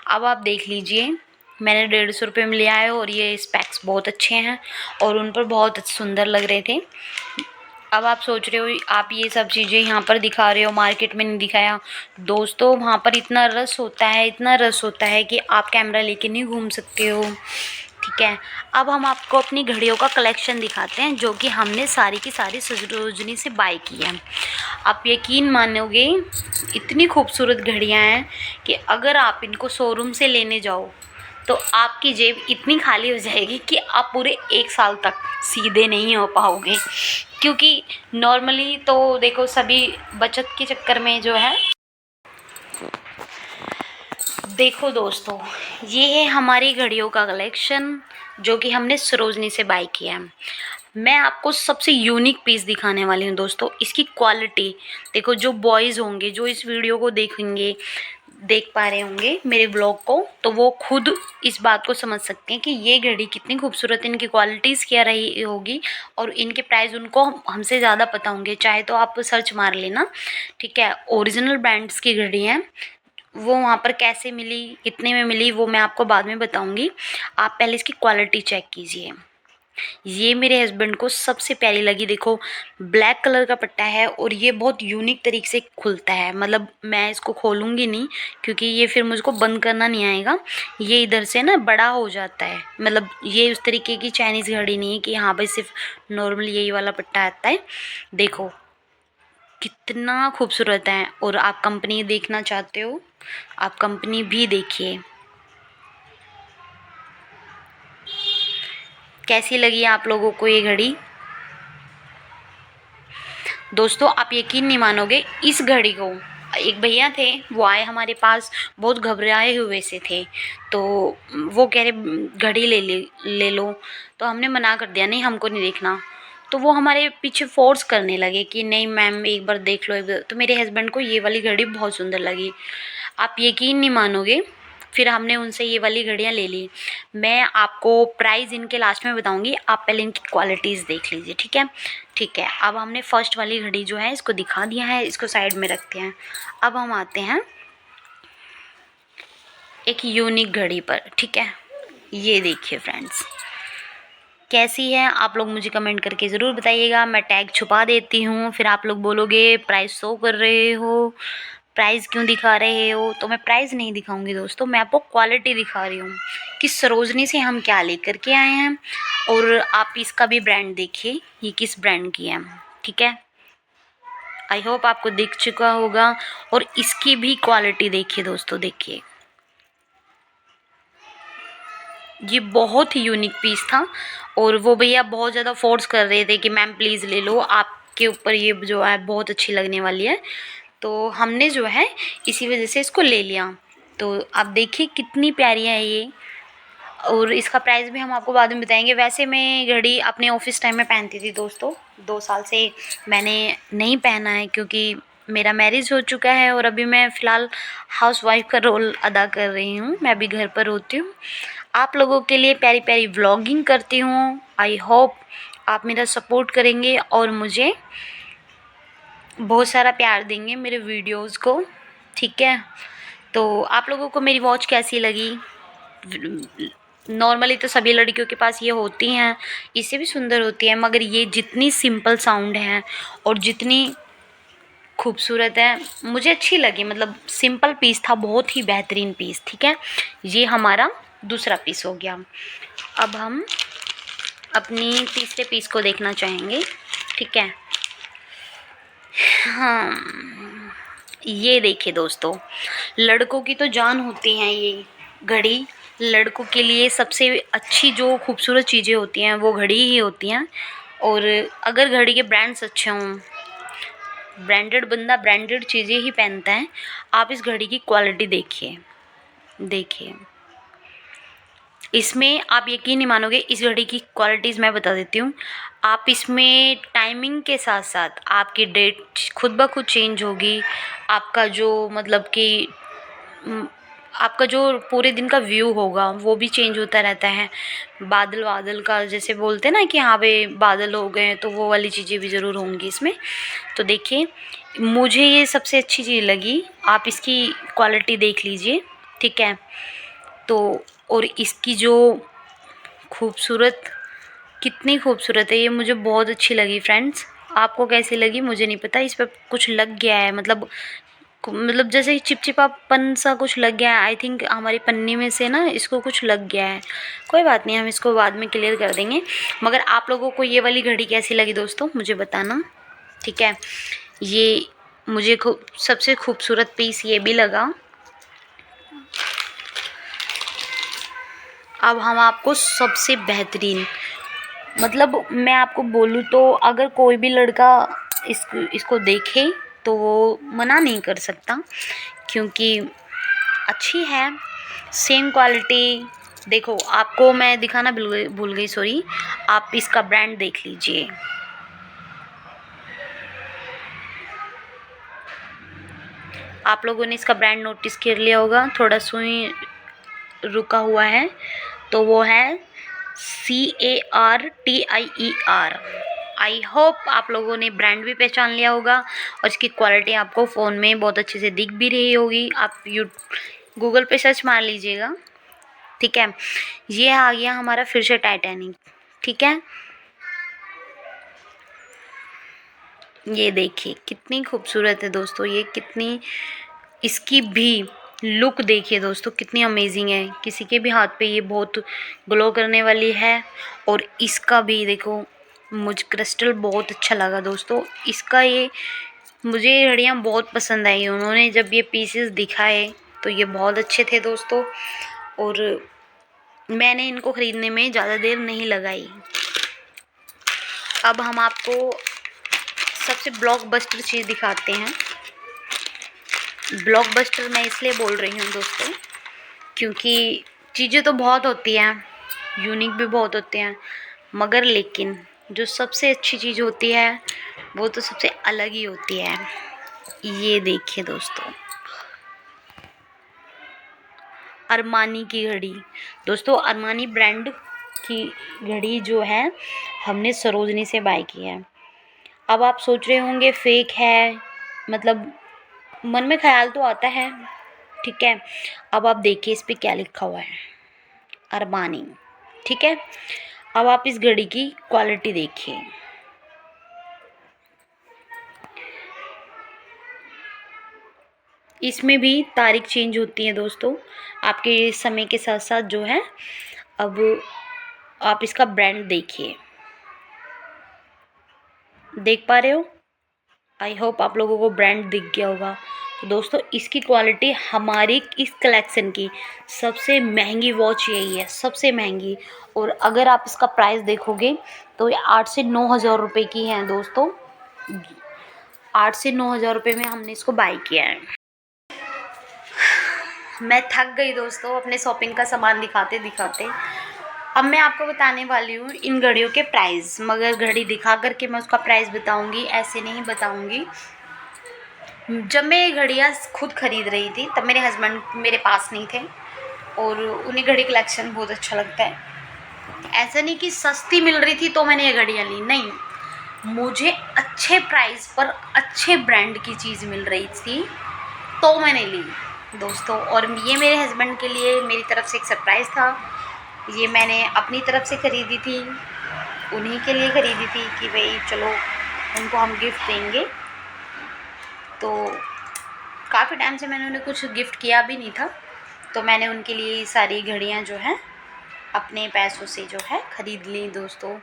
Speaker 2: अब आप देख लीजिए, मैंने 150 रुपये में लिया है और ये स्पेक्स बहुत अच्छे हैं और उन पर बहुत सुंदर लग रहे थे। अब आप सोच रहे हो आप ये सब चीज़ें यहाँ पर दिखा रहे हो, मार्केट में नहीं दिखाया। दोस्तों वहाँ पर इतना रश होता है, इतना रश होता है कि आप कैमरा लेके नहीं घूम सकते हो, ठीक है। अब हम आपको अपनी घड़ियों का कलेक्शन दिखाते हैं जो कि हमने सारी की सारी सरोजनी से बाय की है। आप यकीन मानोगे, इतनी खूबसूरत घड़ियाँ हैं कि अगर आप इनको शोरूम से लेने जाओ तो आपकी जेब इतनी खाली हो जाएगी कि आप पूरे 1 साल तक सीधे नहीं हो पाओगे, क्योंकि नॉर्मली तो देखो सभी बचत के चक्कर में जो है। देखो दोस्तों, ये है हमारी घड़ियों का कलेक्शन जो कि हमने सरोजनी से बाय किया है। मैं आपको सबसे यूनिक पीस दिखाने वाली हूँ दोस्तों। इसकी क्वालिटी देखो, जो बॉयज़ होंगे जो इस वीडियो को देखेंगे, देख पा रहे होंगे मेरे ब्लॉग को, तो वो खुद इस बात को समझ सकते हैं कि ये घड़ी कितनी खूबसूरत है, इनकी क्वालिटीज़ क्या रही होगी और इनके प्राइस उनको हमसे ज़्यादा पता होंगे। चाहे तो आप सर्च मार लेना, ठीक है। ओरिजिनल ब्रांड्स की घड़ी हैं, वो वहाँ पर कैसे मिली, कितने में मिली, वो मैं आपको बाद में बताऊँगी। आप पहले इसकी क्वालिटी चेक कीजिए। ये मेरे हस्बैंड को सबसे प्यारी लगी। देखो ब्लैक कलर का पट्टा है और ये बहुत यूनिक तरीके से खुलता है, मतलब मैं इसको खोलूँगी नहीं क्योंकि ये फिर मुझको बंद करना नहीं आएगा। ये इधर से ना बड़ा हो जाता है, मतलब ये उस तरीके की चाइनीज़ घड़ी नहीं है कि हाँ भाई सिर्फ नॉर्मल यही वाला पट्टा आता है। देखो कितना खूबसूरत है। और आप कंपनी देखना चाहते हो, आप कंपनी भी देखिए। कैसी लगी आप लोगों को ये घड़ी? दोस्तों आप यकीन नहीं मानोगे, इस घड़ी को एक भैया थे, वो आए हमारे पास, बहुत घबराए हुए से थे, तो वो कह रहे घड़ी ले लो, तो हमने मना कर दिया, नहीं हमको नहीं देखना। तो वो हमारे पीछे फ़ोर्स करने लगे कि नहीं मैम एक बार देख लो, एक बार। तो मेरे हस्बैंड को ये वाली घड़ी बहुत सुंदर लगी। आप यकीन नहीं मानोगे, फिर हमने उनसे ये वाली घड़ियाँ ले ली। मैं आपको प्राइस इनके लास्ट में बताऊँगी, आप पहले इनकी क्वालिटीज़ देख लीजिए, ठीक है? ठीक है, अब हमने फर्स्ट वाली घड़ी जो है इसको दिखा दिया है, इसको साइड में रखते हैं। अब हम आते हैं एक यूनिक घड़ी पर, ठीक है? ये देखिए फ्रेंड्स, कैसी है आप लोग मुझे कमेंट करके ज़रूर बताइएगा। मैं टैग छुपा देती हूँ, फिर आप लोग बोलोगे प्राइस शो कर रहे हो, प्राइस क्यों दिखा रहे हो? तो मैं प्राइस नहीं दिखाऊंगी दोस्तों, मैं आपको क्वालिटी दिखा रही हूँ कि सरोजनी से हम क्या लेकर के आए हैं। और आप इसका भी ब्रांड देखिए, ये किस ब्रांड की है, ठीक है? आई होप आपको दिख चुका होगा। और इसकी भी क्वालिटी देखिए दोस्तों, देखिए ये बहुत ही यूनिक पीस था। और वो भैया बहुत ज़्यादा फोर्स कर रहे थे कि मैम प्लीज़ ले लो, आपके ऊपर ये जो है बहुत अच्छी लगने वाली है। तो हमने जो है इसी वजह से इसको ले लिया। तो आप देखिए कितनी प्यारी है ये। और इसका प्राइस भी हम आपको बाद में बताएंगे। वैसे मैं घड़ी अपने ऑफिस टाइम में पहनती थी दोस्तों, 2 साल से मैंने नहीं पहना है क्योंकि मेरा मैरिज हो चुका है और अभी मैं फ़िलहाल हाउसवाइफ का रोल अदा कर रही हूँ, मैं भी घर पर होती हूँ। आप लोगों के लिए प्यारी प्यारी व्लॉगिंग करती हूँ। आई होप आप मेरा सपोर्ट करेंगे और मुझे बहुत सारा प्यार देंगे मेरे वीडियोज़ को, ठीक है? तो आप लोगों को मेरी वॉच कैसी लगी? नॉर्मली तो सभी लड़कियों के पास ये होती हैं, इससे भी सुंदर होती है, मगर ये जितनी सिंपल साउंड है और जितनी खूबसूरत है मुझे अच्छी लगी। मतलब सिंपल पीस था, बहुत ही बेहतरीन पीस, ठीक है? ये हमारा दूसरा पीस हो गया। अब हम अपनी तीसरे पीस को देखना चाहेंगे, ठीक है? हाँ, ये देखिए दोस्तों, लड़कों की तो जान होती हैं ये घड़ी। लड़कों के लिए सबसे अच्छी जो खूबसूरत चीज़ें होती हैं वो घड़ी ही होती हैं। और अगर घड़ी के ब्रांड्स अच्छे हों, ब्रांडेड बंदा ब्रांडेड चीज़ें ही पहनता है। आप इस घड़ी की क्वालिटी देखिए, देखिए इसमें आप यकीन नहीं मानोगे, इस घड़ी की क्वालिटीज़ मैं बता देती हूँ। आप इसमें टाइमिंग के साथ साथ आपकी डेट खुद ब खुद चेंज होगी। आपका जो मतलब कि आपका जो पूरे दिन का व्यू होगा वो भी चेंज होता रहता है। बादल वादल का जैसे बोलते हैं ना कि हाँ भाई बादल हो गए, तो वो वाली चीज़ें भी ज़रूर होंगी इसमें। तो देखिए मुझे ये सबसे अच्छी चीज़ लगी, आप इसकी क्वालिटी देख लीजिए, ठीक है? तो और इसकी जो खूबसूरत, कितनी खूबसूरत है ये, मुझे बहुत अच्छी लगी फ्रेंड्स। आपको कैसी लगी मुझे नहीं पता, इस पर कुछ लग गया है, मतलब जैसे चिपचिपापन सा कुछ लग गया है। आई थिंक हमारी पन्नी में से ना इसको कुछ लग गया है। कोई बात नहीं, हम इसको बाद में क्लियर कर देंगे। मगर आप लोगों को ये वाली घड़ी कैसी लगी दोस्तों मुझे बताना, ठीक है? ये मुझे सबसे खूबसूरत पीस ये भी लगा। अब हम आपको सबसे बेहतरीन, मतलब मैं आपको बोलूँ तो अगर कोई भी लड़का इसको देखे तो वो मना नहीं कर सकता, क्योंकि अच्छी है, सेम क्वालिटी। देखो आपको मैं दिखाना भूल गई, सॉरी। आप इसका ब्रांड देख लीजिए, आप लोगों ने इसका ब्रांड नोटिस कर लिया होगा, थोड़ा सुई रुका हुआ है, तो वो है CARTIER। आई होप आप लोगों ने ब्रांड भी पहचान लिया होगा और इसकी क्वालिटी आपको फ़ोन में बहुत अच्छे से दिख भी रही होगी। आप गूगल पे सर्च मार लीजिएगा, ठीक है? ये आ गया हमारा फिर से टाइटैनिक, ठीक है? ये देखिए कितनी खूबसूरत है दोस्तों, ये कितनी, इसकी भी लुक देखिए दोस्तों कितनी अमेजिंग है। किसी के भी हाथ पे ये बहुत ग्लो करने वाली है। और इसका भी देखो, मुझे क्रिस्टल बहुत अच्छा लगा दोस्तों। इसका ये मुझे ये घड़ियाँ बहुत पसंद आई। उन्होंने जब ये पीसेस दिखाए तो ये बहुत अच्छे थे दोस्तों, और मैंने इनको ख़रीदने में ज़्यादा देर नहीं लगाई। अब हम आपको सबसे ब्लॉकबस्टर चीज़ दिखाते हैं। ब्लॉकबस्टर मैं इसलिए बोल रही हूँ दोस्तों क्योंकि चीज़ें तो बहुत होती हैं, यूनिक भी बहुत होते हैं, मगर लेकिन जो सबसे अच्छी चीज़ होती है वो तो सबसे अलग ही होती है। ये देखिए दोस्तों, अरमानी की घड़ी। दोस्तों अरमानी ब्रांड की घड़ी जो है हमने सरोजनी से बाय की है। अब आप सोच रहे होंगे फेक है, मतलब मन में ख्याल तो आता है, ठीक है। अब आप देखिए इस पे क्या लिखा हुआ है, अरमानी, ठीक है। अब आप इस घड़ी की क्वालिटी देखिए, इसमें भी तारीख चेंज होती है दोस्तों आपके समय के साथ साथ जो है। अब आप इसका ब्रांड देखिए, देख पा रहे हो? आई होप आप लोगों को ब्रांड दिख गया होगा। तो दोस्तों इसकी क्वालिटी हमारी इस कलेक्शन की सबसे महंगी वॉच यही है, सबसे महंगी। और अगर आप इसका प्राइस देखोगे तो ये 8 से 9 हज़ार रुपये की है दोस्तों। 8 से 9 हज़ार रुपये में हमने इसको बाय किया है। मैं थक गई दोस्तों अपने शॉपिंग का सामान दिखाते दिखाते। अब मैं आपको बताने वाली हूँ इन घड़ियों के प्राइस, मगर घड़ी दिखा करके मैं उसका प्राइस बताऊँगी, ऐसे नहीं बताऊँगी। जब मैं ये घड़ियाँ खुद ख़रीद रही थी तब मेरे हस्बैंड मेरे पास नहीं थे और उन्हें घड़ी कलेक्शन बहुत अच्छा लगता है। ऐसा नहीं कि सस्ती मिल रही थी तो मैंने ये घड़ियाँ ली, नहीं, मुझे अच्छे प्राइस पर अच्छे ब्रांड की चीज़ मिल रही थी तो मैंने ली दोस्तों। और ये मेरे हस्बैंड के लिए मेरी तरफ से एक सरप्राइज़ था। ये मैंने अपनी तरफ से ख़रीदी थी, उन्हीं के लिए ख़रीदी थी कि भाई चलो उनको हम गिफ्ट देंगे। तो काफ़ी टाइम से मैंने उन्हें कुछ गिफ्ट किया भी नहीं था, तो मैंने उनके लिए सारी घड़ियाँ जो हैं अपने पैसों से जो है ख़रीद ली दोस्तों।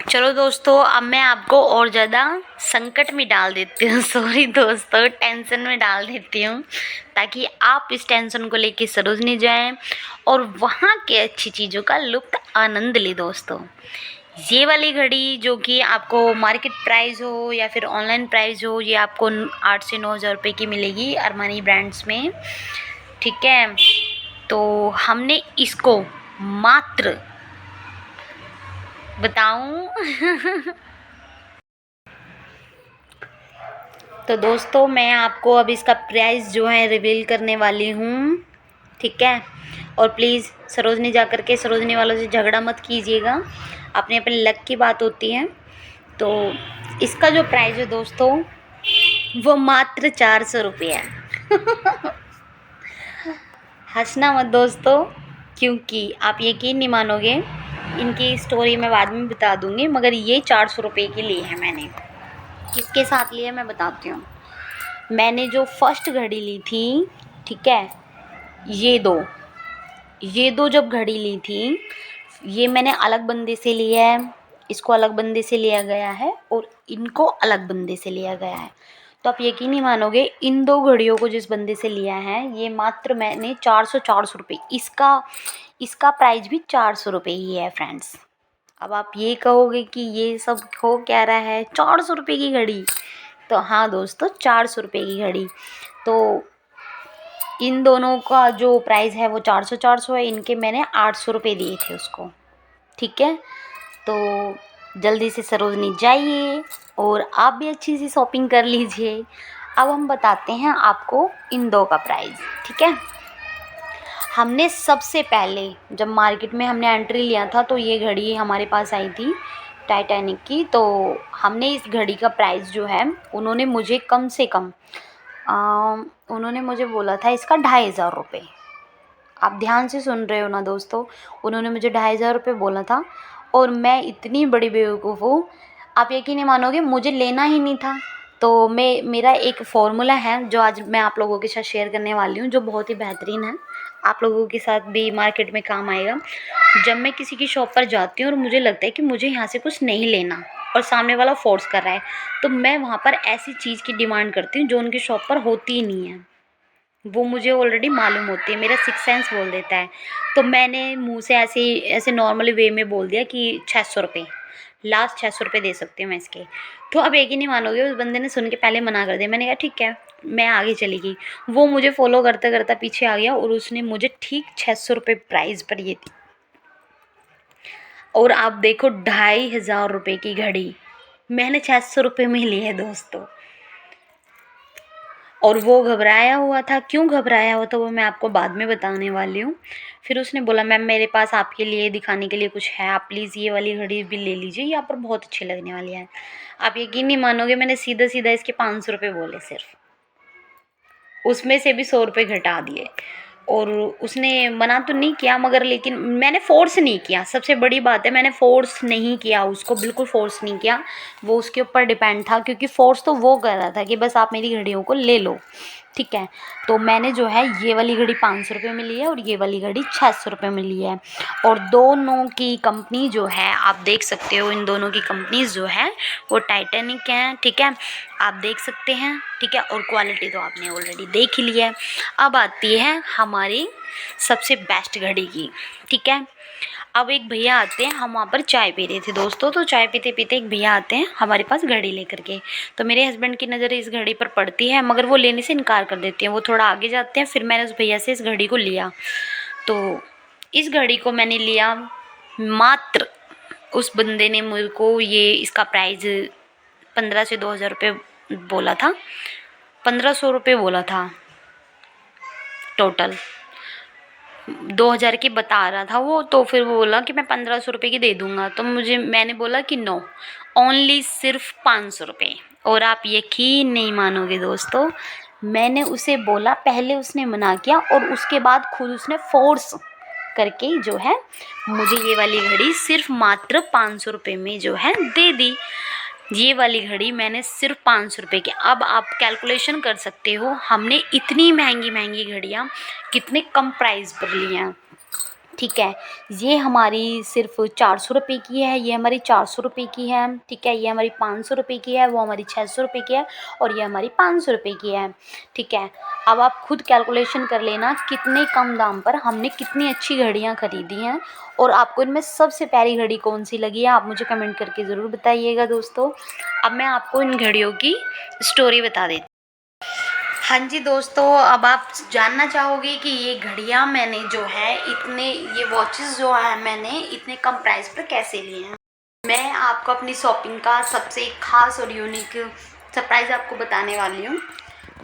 Speaker 2: चलो दोस्तों अब मैं आपको और ज़्यादा संकट में डाल देती हूँ, सॉरी दोस्तों, टेंशन में डाल देती हूँ, ताकि आप इस टेंशन को लेके सरोजनी जाएं और वहाँ के अच्छी चीज़ों का लुत्फ़ आनंद ले दोस्तों। ये वाली घड़ी जो कि आपको मार्केट प्राइस हो या फिर ऑनलाइन प्राइस हो, ये आपको 8 से 9 हज़ार रुपये की मिलेगी अरमानी ब्रांड्स में, ठीक है। तो हमने इसको मात्र बताऊं तो दोस्तों मैं आपको अब इसका प्राइस जो है रिवील करने वाली हूँ, ठीक है। और प्लीज़ सरोजनी जा कर के सरोजनी वालों से झगड़ा मत कीजिएगा, अपने अपने लक की बात होती है। तो इसका जो प्राइस है दोस्तों वो मात्र 400 रुपये है हंसना मत दोस्तों, क्योंकि आप यकीन नहीं मानोगे, इनकी स्टोरी मैं बाद में बता दूँगी, मगर ये 400 रुपये की ली है मैंने। किसके साथ ली है मैं बताती हूँ। मैंने जो फर्स्ट घड़ी ली थी, ठीक है, ये दो जब घड़ी ली थी, ये मैंने अलग बंदे से लिया है, इसको अलग बंदे से लिया गया है और इनको अलग बंदे से लिया गया है। तो आप यकीन नहीं मानोगे, इन दो घड़ियों को जिस बंदे से लिया है ये मात्र मैंने 400 रुपये, इसका प्राइस भी 400 रुपये ही है फ्रेंड्स। अब आप ये कहोगे कि ये सब हो क्या रहा है, 400 रुपये की घड़ी। तो हाँ दोस्तों 400 रुपये की घड़ी। तो इन दोनों का जो प्राइस है वो 400 है, इनके मैंने 800 रुपये दिए थे उसको, ठीक है। तो जल्दी से सरोजनी जाइए और आप भी अच्छी सी शॉपिंग कर लीजिए। अब हम बताते हैं आपको इन दो का प्राइस, ठीक है। हमने सबसे पहले जब मार्केट में हमने एंट्री लिया था तो ये घड़ी हमारे पास आई थी टाइटैनिक की। तो हमने इस घड़ी का प्राइस जो है उन्होंने मुझे कम से कम उन्होंने मुझे बोला था इसका 2500 रुपये। आप ध्यान से सुन रहे हो ना दोस्तों, उन्होंने मुझे 2500 रुपये बोला था और मैं इतनी बड़ी बेवकूफ़ हूँ, आप यकीन नहीं मानोगे, मुझे लेना ही नहीं था। तो मेरा एक फ़ॉर्मूला है जो आज मैं आप लोगों के साथ शेयर करने वाली हूँ, जो बहुत ही बेहतरीन है, आप लोगों के साथ भी मार्केट में काम आएगा। जब मैं किसी की शॉप पर जाती हूँ और मुझे लगता है कि मुझे यहाँ से कुछ नहीं लेना और सामने वाला फ़ोर्स कर रहा है, तो मैं वहाँ पर ऐसी चीज़ की डिमांड करती हूँ जो उनकी शॉप पर होती ही नहीं है। वो मुझे ऑलरेडी मालूम होती है, मेरा सिक्स सेंस बोल देता है। तो मैंने मुँह से ऐसे नॉर्मली वे में बोल दिया कि 600 रुपये, लास्ट 600 रुपये दे सकती हूँ मैं इसके। तो अब यकीन नहीं मानोगे, उस बंदे ने सुन के पहले मना कर दिया। मैंने कहा ठीक है, मैं आगे चली गई। वो मुझे फॉलो करता करता पीछे आ गया और उसने मुझे ठीक 600 रुपये प्राइस पर ये दी। और आप देखो 2500 रुपये की घड़ी मैंने 600 रुपये में ली है दोस्तों। और वो घबराया हुआ था, क्यों घबराया हुआ था वो मैं आपको बाद में बताने वाली हूँ। फिर उसने बोला मैम मेरे पास आपके लिए दिखाने के लिए कुछ है, आप प्लीज़ ये वाली घड़ी भी ले लीजिए, यहाँ पर बहुत अच्छी लगने वाली है। आप यकीन नहीं मानोगे, मैंने सीधा सीधा इसके 500 रुपये बोले सिर्फ, उसमें से भी 100 रुपये घटा दिए। और उसने मना तो नहीं किया, मगर लेकिन मैंने फ़ोर्स नहीं किया, सबसे बड़ी बात है, मैंने फ़ोर्स नहीं किया उसको, बिल्कुल फ़ोर्स नहीं किया। वो उसके ऊपर डिपेंड था, क्योंकि फ़ोर्स तो वो कर रहा था कि बस आप मेरी घड़ियों को ले लो, ठीक है। तो मैंने जो है ये वाली घड़ी 500 रुपये में ली है और ये वाली घड़ी 600 रुपये में ली है। और दोनों की कंपनी जो है आप देख सकते हो, इन दोनों की कंपनीज़ जो है वो टाइटैनिक हैं, ठीक है, आप देख सकते हैं, ठीक है। और क्वालिटी तो आपने ऑलरेडी देख ही लिया है। अब आती है हमारी सबसे बेस्ट घड़ी की, ठीक है। अब एक भैया आते हैं, हम वहाँ पर चाय पी रहे थे दोस्तों, तो चाय पीते पीते एक भैया आते हैं हमारे पास घड़ी लेकर के। तो मेरे हस्बैंड की नज़र इस घड़ी पर पड़ती है, मगर वो लेने से इनकार कर देते हैं, वो थोड़ा आगे जाते हैं। फिर मैंने उस भैया से इस घड़ी को लिया। तो इस घड़ी को मैंने लिया मात्र, उस बंदे ने मुझे को ये इसका प्राइस 15 से 2000 रुपये बोला था, 1500 रुपये बोला था, टोटल 2000 की बता रहा था वो। तो फिर वो बोला कि मैं 1500 रुपये की दे दूँगा। तो मैंने बोला कि नो, ओनली सिर्फ 500 रुपये। और आप यकीन नहीं मानोगे दोस्तों, मैंने उसे बोला, पहले उसने मना किया और उसके बाद खुद उसने फोर्स करके जो है मुझे ये वाली घड़ी सिर्फ मात्र 500 रुपये में जो है दे दी। ये वाली घड़ी मैंने सिर्फ 500 रुपये की, अब आप कैलकुलेशन कर सकते हो हमने इतनी महंगी महंगी घड़ियाँ कितने कम प्राइस पर ली हैं, ठीक है। ये हमारी सिर्फ 400 रुपये की है, ये हमारी 400 रुपये की है, ठीक है। ये हमारी 500 रुपये की है, वो हमारी 600 रुपये की है और ये हमारी 500 रुपये की है, ठीक है। अब आप खुद कैलकुलेशन कर लेना कितने कम दाम पर हमने कितनी अच्छी घड़ियाँ ख़रीदी हैं। और आपको इनमें सबसे प्यारी घड़ी कौन सी लगी है आप मुझे कमेंट करके ज़रूर बताइएगा दोस्तों। अब मैं आपको इन घड़ियों की स्टोरी बता देती हूँ। हाँ जी दोस्तों, अब आप जानना चाहोगे कि ये घड़ियाँ मैंने जो है ये वॉचेस जो है मैंने इतने कम प्राइस पर कैसे लिए हैं। मैं आपको अपनी शॉपिंग का सबसे ख़ास और यूनिक सरप्राइज़ आपको बताने वाली हूँ।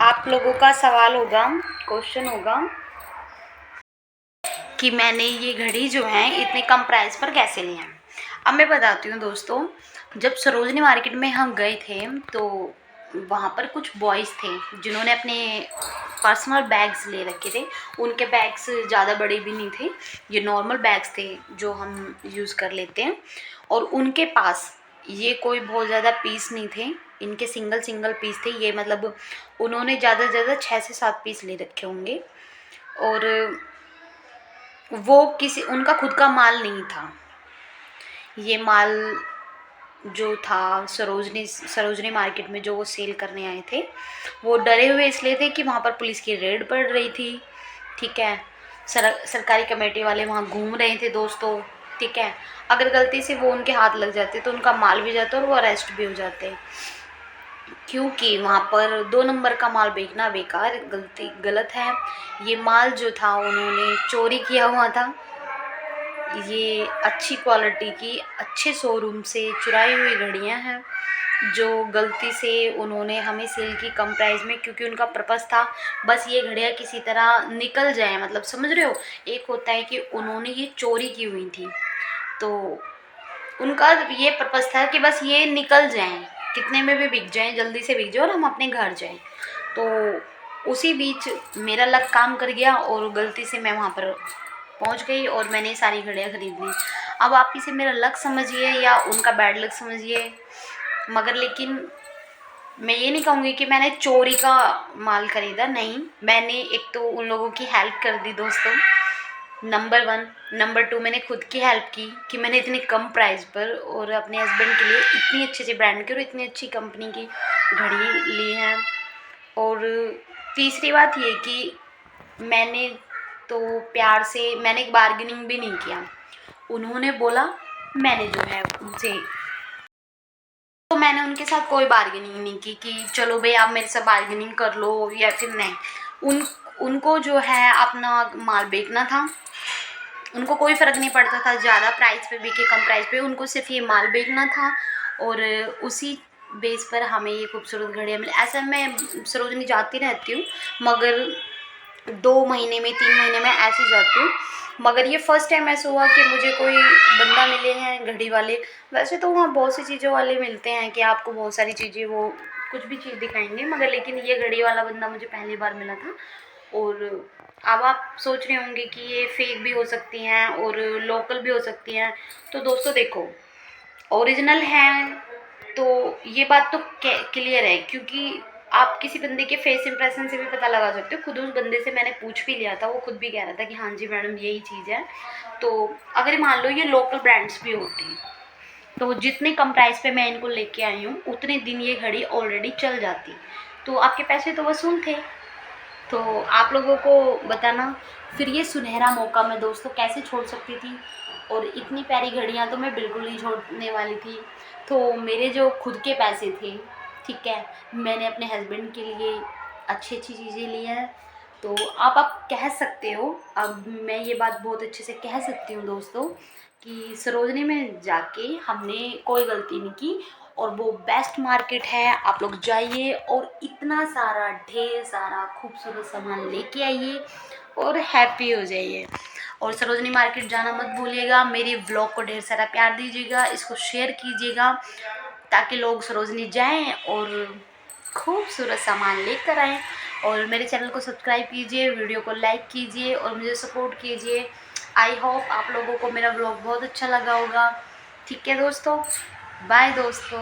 Speaker 2: आप लोगों का सवाल होगा, क्वेश्चन होगा कि मैंने ये घड़ी जो है इतने कम प्राइस पर कैसे ली है। अब मैं बताती हूँ दोस्तों, जब सरोजनी मार्केट में हम गए थे तो वहाँ पर कुछ बॉयज़ थे जिन्होंने अपने पर्सनल बैग्स ले रखे थे। उनके बैग्स ज़्यादा बड़े भी नहीं थे, ये नॉर्मल बैग्स थे जो हम यूज़ कर लेते हैं। और उनके पास ये कोई बहुत ज़्यादा पीस नहीं थे, इनके सिंगल सिंगल पीस थे। ये मतलब उन्होंने ज़्यादा से ज़्यादा 6 से 7 पीस ले रखे होंगे। और वो उनका खुद का माल नहीं था, ये माल जो था सरोजनी मार्केट में जो वो सेल करने आए थे, वो डरे हुए इसलिए थे कि वहाँ पर पुलिस की रेड पड़ रही थी, ठीक है। सरकारी कमेटी वाले वहाँ घूम रहे थे दोस्तों, ठीक है। अगर गलती से वो उनके हाथ लग जाते तो उनका माल भी जाता और वो अरेस्ट भी हो जाते, क्योंकि वहाँ पर 2 नंबर का माल बेचना बेकार गलत है। ये माल जो था उन्होंने चोरी किया हुआ था, ये अच्छी क्वालिटी की अच्छे शोरूम से चुराई हुई घड़ियाँ हैं जो गलती से उन्होंने हमें सेल की कम प्राइस में, क्योंकि उनका पर्पस था बस ये घड़ियाँ किसी तरह निकल जाए, मतलब समझ रहे हो। एक होता है कि उन्होंने ये चोरी की हुई थी, तो उनका ये पर्पस था कि बस ये निकल जाएं, कितने में भी बिक जाएं, जल्दी से बिक जाए और हम अपने घर जाएं। तो उसी बीच मेरा लक काम कर गया और गलती से मैं वहाँ पर पहुँच गई और मैंने सारी घड़ियाँ खरीद ली। अब आप इसे मेरा लक समझिए या उनका बैड लक समझिए, मगर लेकिन मैं ये नहीं कहूँगी कि मैंने चोरी का माल खरीदा, नहीं। मैंने एक तो उन लोगों की हेल्प कर दी दोस्तों, नंबर 1। नंबर 2 मैंने खुद की हेल्प की कि मैंने इतने कम प्राइस पर और अपने हस्बैंड के लिए इतनी अच्छी ब्रांड की और इतनी अच्छी कंपनी की घड़ी ली है। और तीसरी बात ये कि मैंने तो प्यार से, मैंने एक बार्गेनिंग भी नहीं किया। उन्होंने बोला, मैंने जो है उनसे, तो मैंने उनके साथ कोई बार्गेनिंग नहीं की कि चलो भाई आप मेरे साथ बार्गेनिंग कर लो या फिर नहीं। उनको जो है अपना माल बेचना था, उनको कोई फ़र्क नहीं पड़ता था ज़्यादा प्राइस पे बिके कम प्राइस पे, उनको सिर्फ ये माल बेचना था और उसी बेस पर हमें ये खूबसूरत घड़ियाँ मिली। ऐसा मैं सरोजनी जाती रहती हूँ, मगर 2 महीने में 3 महीने में ऐसे जाती हूँ, मगर ये फ़र्स्ट टाइम ऐसा हुआ कि मुझे कोई बंदा मिले हैं घड़ी वाले। वैसे तो वहाँ बहुत सी चीज़ों वाले मिलते हैं कि आपको बहुत सारी चीज़ें वो कुछ भी चीज़ दिखाएंगे, मगर लेकिन ये घड़ी वाला बंदा मुझे पहली बार मिला था। और अब आप सोच रहे होंगे कि ये फेक भी हो सकती हैं और लोकल भी हो सकती हैं। तो दोस्तों देखो, ओरिजिनल हैं तो ये बात तो क्लियर है, क्योंकि आप किसी बंदे के फेस इंप्रेशन से भी पता लगा सकते हो। खुद उस बंदे से मैंने पूछ भी लिया था, वो खुद भी कह रहा था कि हाँ जी मैडम यही चीज़ है। तो अगर मान लो ये लोकल ब्रांड्स भी होती हैं तो जितने कम प्राइस पे मैं इनको लेके आई हूँ उतने दिन ये घड़ी ऑलरेडी चल जाती, तो आपके पैसे तो वसूल थे। तो आप लोगों को बताना, फिर ये सुनहरा मौका मैं दोस्तों कैसे छोड़ सकती थी। और इतनी प्यारी घड़ियाँ तो मैं बिल्कुल नहीं छोड़ने वाली थी। तो मेरे जो खुद के पैसे थे, ठीक है, मैंने अपने हस्बैंड के लिए अच्छी चीज़ें ली हैं। तो आप कह सकते हो, अब मैं ये बात बहुत अच्छे से कह सकती हूँ दोस्तों कि सरोजनी में जाके हमने कोई गलती नहीं की और वो बेस्ट मार्केट है। आप लोग जाइए और इतना सारा ढेर सारा खूबसूरत सामान लेके आइए और हैप्पी हो जाइए। और सरोजनी मार्केट जाना मत भूलिएगा। मेरी व्लॉग को ढेर सारा प्यार दीजिएगा, इसको शेयर कीजिएगा ताकि लोग सरोजनी जाएं और खूबसूरत सामान लेकर आएँ। और मेरे चैनल को सब्सक्राइब कीजिए, वीडियो को लाइक कीजिए और मुझे सपोर्ट कीजिए। आई होप आप लोगों को मेरा व्लॉग बहुत अच्छा लगा होगा। ठीक है दोस्तों, बाय दोस्तों।